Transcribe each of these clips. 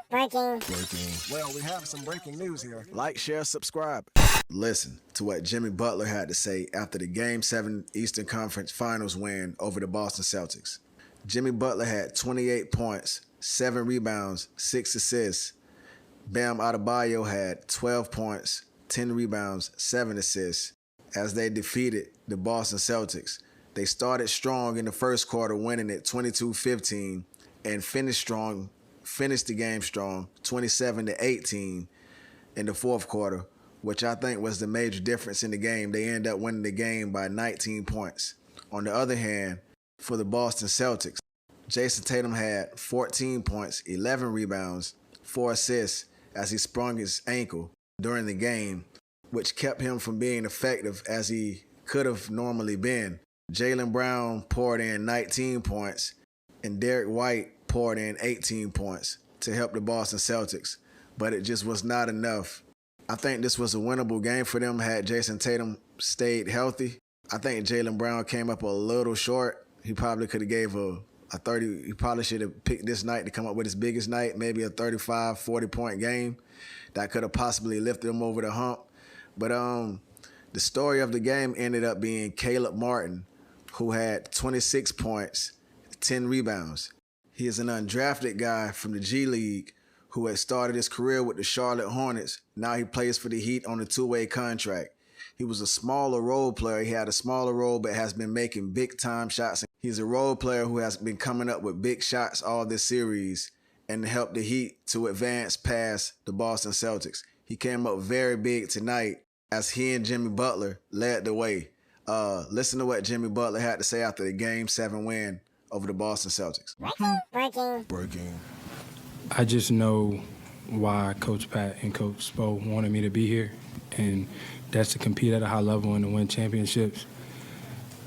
Breaking. Well, we have some breaking news here. Like, share, subscribe. Listen to what Jimmy Butler had to say after the Game 7 Eastern Conference Finals win over the Boston Celtics. Jimmy Butler had 28 points, 7 rebounds, 6 assists. Bam Adebayo had 12 points, 10 rebounds, 7 assists as they defeated the Boston Celtics. They started strong in the first quarter, winning it 22-15, and finished the game strong, 27-18 in the fourth quarter, which I think was the major difference in the game. They ended up winning the game by 19 points. On the other hand, for the Boston Celtics, Jason Tatum had 14 points, 11 rebounds, 4 assists as he sprung his ankle during the game, which kept him from being effective as he could have normally been. Jaylen Brown poured in 19 points, and Derek White poured in 18 points to help the Boston Celtics, but it just was not enough. I think this was a winnable game for them had Jason Tatum stayed healthy. I think Jaylen Brown came up a little short. He probably could have gave a 30, he probably should have picked this night to come up with his biggest night, maybe a 35, 40-point game that could have possibly lifted him over the hump. But the story of the game ended up being Caleb Martin, who had 26 points, 10 rebounds. He is an undrafted guy from the G League who had started his career with the Charlotte Hornets. Now he plays for the Heat on a 2-way contract. He was a smaller role player. He had a smaller role but has been making big-time shots. He's a role player who has been coming up with big shots all this series and helped the Heat to advance past the Boston Celtics. He came up very big tonight as he and Jimmy Butler led the way. Listen to what Jimmy Butler had to say after the Game 7 win over the Boston Celtics. Breaking. I just know why Coach Pat and Coach Spo wanted me to be here, and that's to compete at a high level and to win championships.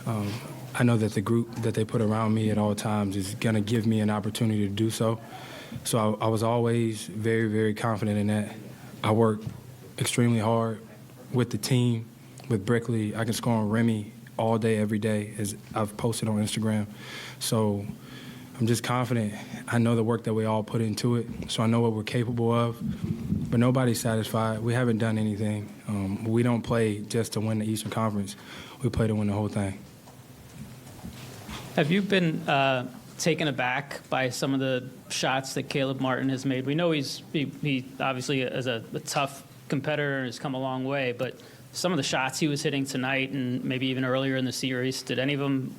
I know that the group that they put around me at all times is going to give me an opportunity to do so. So I was always very, very confident in that. I worked extremely hard with the team, with Brickley. I can score on Remy all day, every day, as I've posted on Instagram. So I'm just confident. I know the work that we all put into it, so I know what we're capable of. But nobody's satisfied. We haven't done anything. We don't play just to win the Eastern Conference. We play to win the whole thing. Have you been taken aback by some of the shots that Caleb Martin has made? We know he obviously is a tough competitor and has come a long way, but some of the shots he was hitting tonight and maybe even earlier in the series, did any of them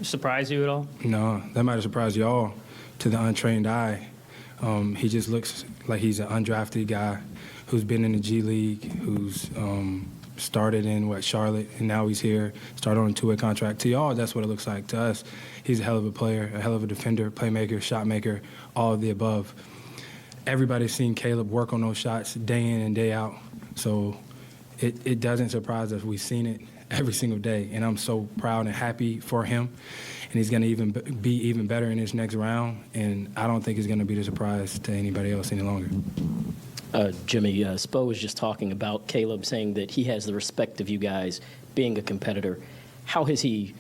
surprise you at all? No, that might have surprised you all to the untrained eye. He just looks like he's an undrafted guy who's been in the G League, who's started in, Charlotte, and now he's here, started on a 2-way contract. To y'all, that's what it looks like. To us, he's a hell of a player, a hell of a defender, playmaker, shot maker, all of the above. Everybody's seen Caleb work on those shots day in and day out, so it doesn't surprise us. We've seen it every single day, and I'm so proud and happy for him. And he's going to be even better in this next round, and I don't think it's going to be a surprise to anybody else any longer. Jimmy, Spo was just talking about Caleb saying that he has the respect of you guys being a competitor. How has he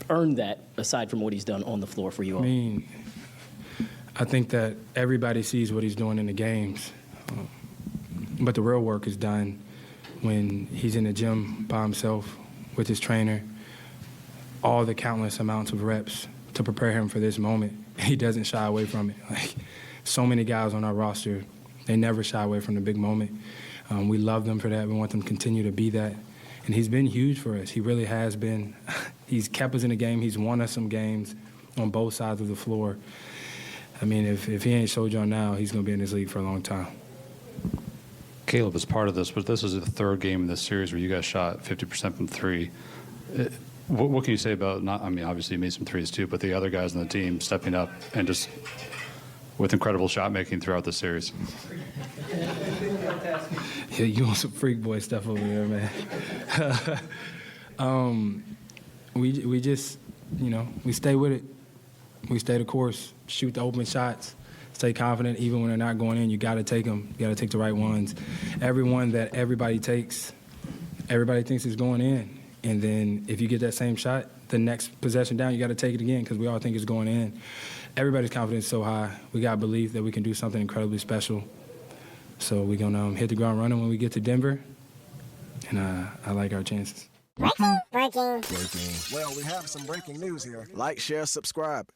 earned that, aside from what he's done on the floor for you all? I mean, I think that everybody sees what he's doing in the games, but the real work is done when he's in the gym by himself with his trainer, all the countless amounts of reps to prepare him for this moment. He doesn't shy away from it. Like so many guys on our roster, they never shy away from the big moment. We love them for that. We want them to continue to be that. And he's been huge for us. He really has been. He's kept us in the game. He's won us some games on both sides of the floor. I mean, if he ain't showed y'all now, he's going to be in this league for a long time. Caleb is part of this, but this is the third game in this series where you guys shot 50% from three. What can you say about, obviously you made some threes too, but the other guys on the team stepping up and just with incredible shot making throughout the series? Yeah, you want some freak boy stuff over there, man. We just, we stay with it. We stay the course, shoot the open shots, stay confident. Even when they're not going in, you got to take them. You got to take the right ones. Every one that everybody takes, everybody thinks is going in. And then if you get that same shot, the next possession down, you got to take it again because we all think it's going in. everybody's confidence is so high. We got belief that we can do something incredibly special. So we're going to hit the ground running when we get to Denver, and I like our chances. Breaking. Well, we have some breaking news here. Like, share, subscribe.